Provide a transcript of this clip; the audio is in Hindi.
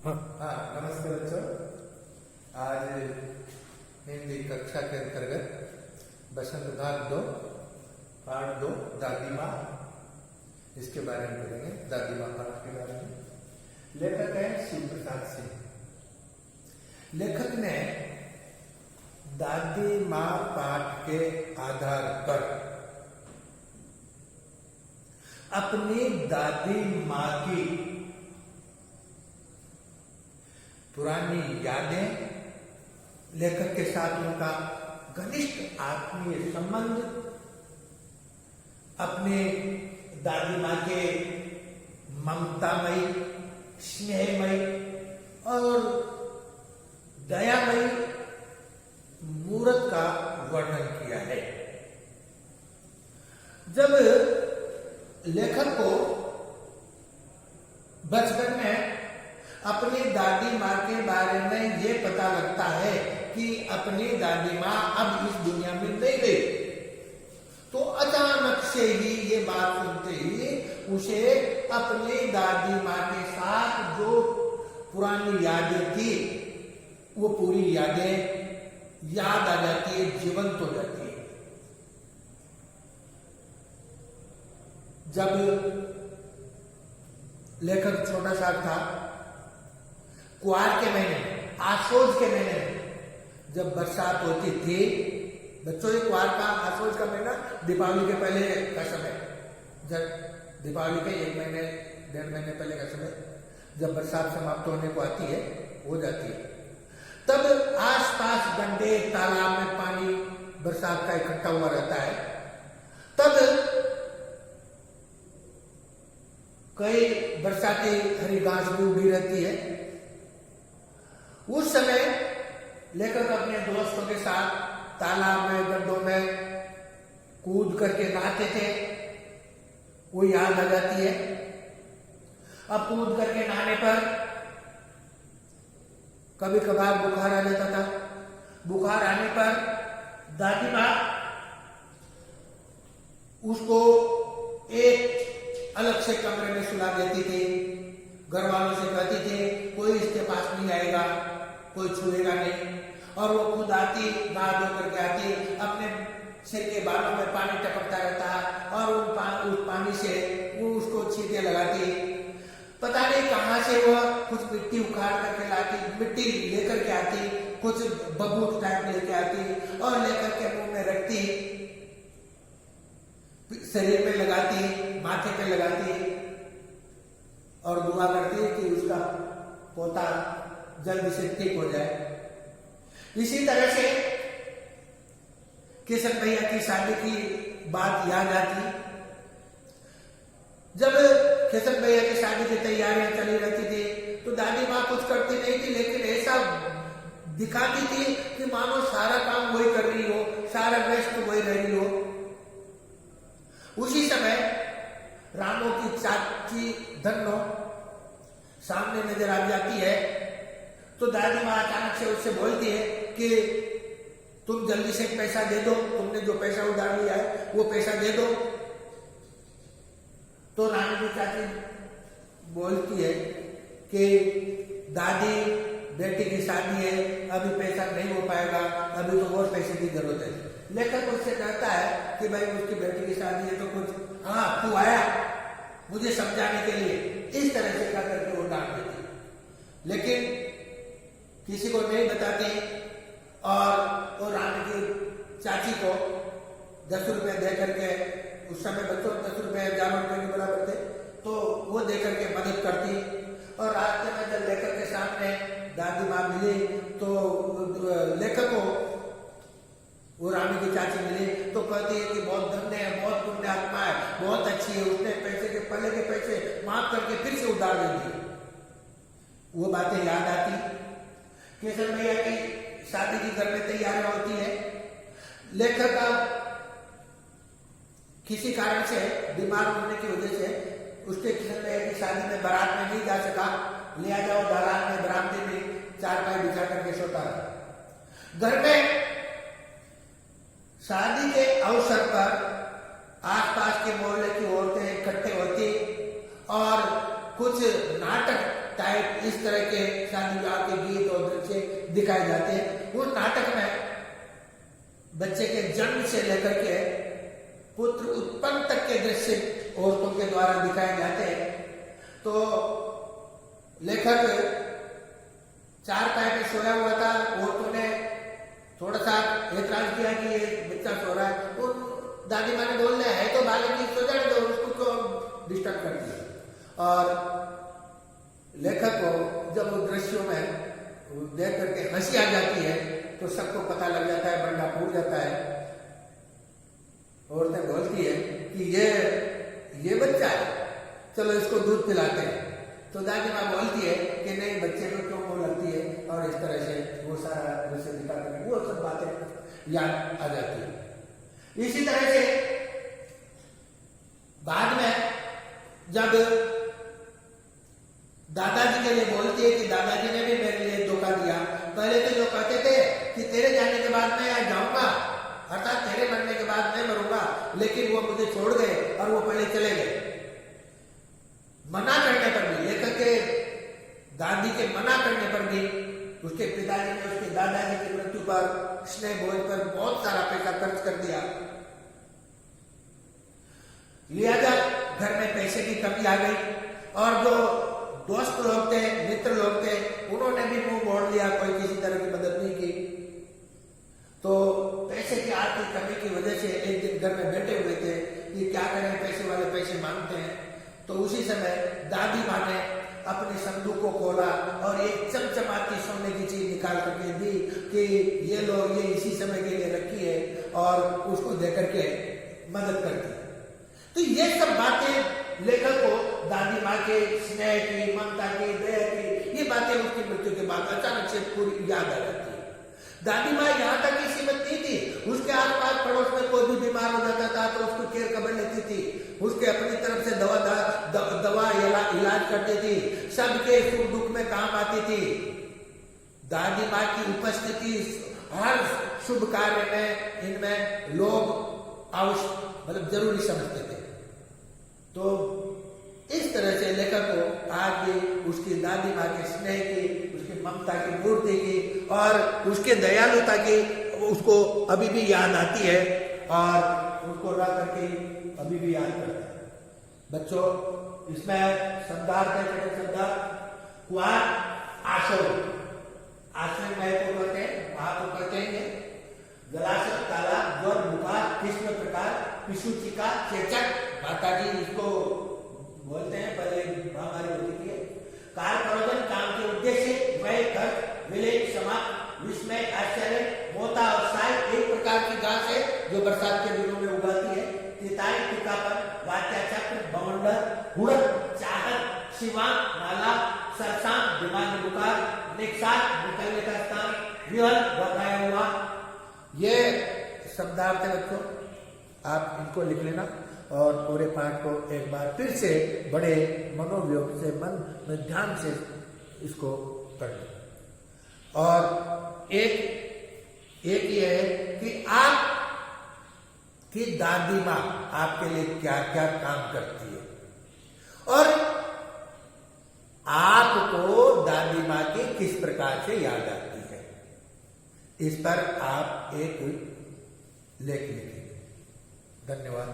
हाँ, नमस्ते बच्चों। आज हिंदी कक्षा के अंतर्गत बसंत भाग 2 पाठ 2 दादी माँ, इसके बारे में पढ़ेंगे। दादी माँ पाठ के बारे में। लेखक है शिव प्रसाद सिंह। लेखक ने दादी माँ पाठ के आधार पर अपनी दादी माँ की पुरानी यादें, लेखक के साथ उनका घनिष्ठ आत्मीय संबंध, अपने दादी माँ के ममतामयी, स्नेहमयी और दयामयी मूर्त का वर्णन किया है। जब लेखक को बचपन में अपनी दादी माँ के बारे में ये पता लगता है कि अपनी दादी माँ अब इस दुनिया में नहीं गई, तो अचानक से ही ये बात सुनते ही उसे अपनी दादी माँ के साथ जो पुरानी यादें थी वो पूरी यादें याद आ जाती है, जीवंत हो जाती है। जब लेखक छोटा सा था, कुआर के महीने में, आशोज के महीने में जब बरसात होती थी, बच्चों ये कुआर का आशोज का महीना दीपावली के पहले का समय, जब दीपावली के 1 महीने 1.5 महीने पहले का समय, जब बरसात समाप्त होने को आती है, हो जाती है, तब आसपास गड्ढे तालाब में पानी बरसात का इकट्ठा हुआ रहता है। तब कई बरसाती हरी घास भी उगी रहती है। उस समय लेखक अपने दोस्तों के साथ तालाब में, गड्ढों में कूद करके नहाते थे, वो याद आ जाती है। अब कूद करके नहाने पर कभी कभार बुखार आ जाता था। बुखार आने पर दादी माँ उसको एक अलग से कमरे में सुला देती थी। घर वालों से कहती थी कोई इसके पास नहीं आएगा, कोई छुएगा नहीं, और वो खुद आती, नहा धो करके आती, अपने सिर के बालों में पानी टपकता रहता और उस पानी से वो उसको छींटे लगाती। पता नहीं कहाँ से वह कुछ मिट्टी उखाड़ करके लाती, मिट्टी लेकर के आती, कुछ बबूट टाइप लेके आती और लेकर के मुंह में रखती, शरीर में लगाती, माथे पे लगाती और दुआ करती कि उसका पोता जल्दी से ठीक हो जाए। इसी तरह से किशन भैया की शादी की बात याद आती। जब किशन भैया की शादी की तैयारियां चली रहती थी तो दादी माँ कुछ करती नहीं थी, लेकिन ऐसा दिखाती थी कि मानो सारा काम वही कर रही हो, सारा व्यस्त वही रह रही हो। उसी समय रामो की चाची धन्नो सामने नजर आ जाती है, तो दादी माँ अचानक से उससे बोलती है कि तुम जल्दी से पैसा दे दो, तुमने जो पैसा उधार लिया है वो पैसा दे दो। तो रानी की चाची बोलती है कि दादी बेटी की शादी है, अभी पैसा नहीं हो पाएगा, अभी तो और पैसे की जरूरत है। लेखक उससे कहता है कि भाई उसकी बेटी की शादी है तो कुछ, हाँ तू आया मुझे समझाने के लिए, इस तरह से कह करके वो डांट देती, लेकिन किसी को नहीं बताती। और वो रानी की चाची को 10 रुपए दे करके, उस समय बच्चों 10 रुपए 1000 रुपए के बराबर थे, तो वो दे करके मदद करती। और रास्ते में जब लेखक के सामने दादी माँ मिली तो लेखक को वो रानी की चाची मिली तो कहती है कि बहुत धन्य है, बहुत पुण्य आत्मा है, बहुत अच्छी है, उसने पैसे के पहले के पैसे माफ करके फिर से उधार दे दिए। वो बातें याद आती। किशन भैया की शादी की घर में तैयारियां होती है। लेखक का किसी कारण से बीमार होने की वजह से उसके किशन भैया की शादी में बारात में नहीं जा सका। लिया जाओ दालान में, बरामदे में चारपाई बिछा करके सोता रहा। घर में शादी के अवसर पर आसपास के मोहल्ले की औरतें इकट्ठे होती और कुछ नाटक टाइप इस तरह के शादी विवाह के गीत और दृश्य दिखाए जाते हैं। वो नाटक में बच्चे के जन्म से लेकर के पुत्र उत्पन्न तक के दृश्य औरतों के द्वारा दिखाए जाते हैं। तो लेखक चारपाई पे सोया हुआ था, औरतों ने थोड़ा सा एतराज किया कि ये बच्चा सो रहा है, तो दादी माँ ने बोल दिया है तो बालक की सो जाने दो, उसको क्यों डिस्टर्ब कर दिया। और लेखक को जब वो दृश्यों में देख करके हंसी आ जाती है तो सबको पता लग जाता है, बंदा फूट जाता है। औरतें बोलती है कि ये बच्चा है, चलो इसको दूध पिलाते हैं। तो दादी माँ बोलती है कि नहीं, बच्चे को क्यों वो लगती है, और इस तरह से वो सारा दृश्य दिखा करके वो सब बातें याद आ जाती है। इसी तरह से बाद में जब दादाजी के लिए बोलती है कि दादाजी ने भी मेरे लिए धोखा दिया। पहले तो जो कहते थे कि तेरे जाने के बाद मैं यहाँ जाऊंगा, अर्थात तेरे मरने के बाद मैं मरूंगा, लेकिन वो मुझे छोड़ गए और वो पहले चले गए। मना करने पर भी, लेखक के दादी के मना करने पर भी उसके पिताजी ने उसके दादाजी की मृत्यु पर स्नेह भोज पर बहुत सारा पैसा खर्च कर दिया। लिहाजा घर में पैसे की कमी आ गई और जो दोस्त लोग थे, मित्र लोग थे, उन्होंने भी मुंह मोड़ लिया, कोई किसी तरह की मदद नहीं की। तो पैसे की आर्थिक कमी की वजह से एक दिन घर में बैठे हुए थे कि क्या करें, पैसे वाले पैसे मांगते हैं। तो उसी समय दादी माँ ने अपने संदूक को खोला और एक चमचमाती सोने की चीज निकाल करके दी कि ये लो, ये इसी समय के लिए रखी है, और उसको देकर के मदद करती। तो ये सब बातें लेखक को दादी माँ के स्नेह की, ममता की, दया की, ये बातें उसकी मृत्यु के बाद अचानक से पूरी याद आ जाती है। दादी माँ यहाँ तक की सीमित नहीं थी, उसके आसपास पड़ोस में कोई भी बीमार हो जाता था तो उसको केयर खबर लेती थी, उसके अपनी तरफ से दवा इलाज करती थी, सबके सुख दुख में काम आती थी। दादी माँ की उपस्थिति हर शुभ कार्य में इनमें लोग आवश्यक मतलब जरूरी समझते थे। तो इस तरह से लेखक को आज भी उसकी दादी माँ के स्नेह की, उसकी ममता की मूर्ति की और उसके दयालुता की उसको अभी भी याद आती है और उसको ला करके अभी भी याद करता है। बच्चों, इसमें शब्दार्थ है, छोटे शब्दार्थ कुआर आशय, आश्रय में को कहते हैं, वहां को कहते हैं जलाशय, तालाब, ज्वर, बुखार, किस्म प्रकार, पिशुचिका, चेचक, माता जी इसको बोलते हैं, पहले महामारी होती थी। काल प्रयोजन, काम के उद्देश्य, वय, खर्च, विलय, समाप्त, विस्मय, आश्चर्य, मोता और साय एक प्रकार की घास है जो बरसात के दिनों में उगाती है। तिताई, टीकापन, वात्या चक्र, बवंडर, हुड़क, चाहत, शिवांग, नाला, सरसां, दिमागी बुखार, निक्सार, निकलने का स्थान, विहल, बताया हुआ। ये शब्दार्थ है बच्चों, आप इनको लिख लेना और पूरे पाठ को एक बार फिर से बड़े मनोयोग से, मन में ध्यान से इसको कर लो। और एक ये है कि आप कि दादी माँ आपके लिए क्या क्या काम करती है और आपको दादी माँ की किस प्रकार से याद आती है, इस पर आप एक लेख लिखिए। धन्यवाद।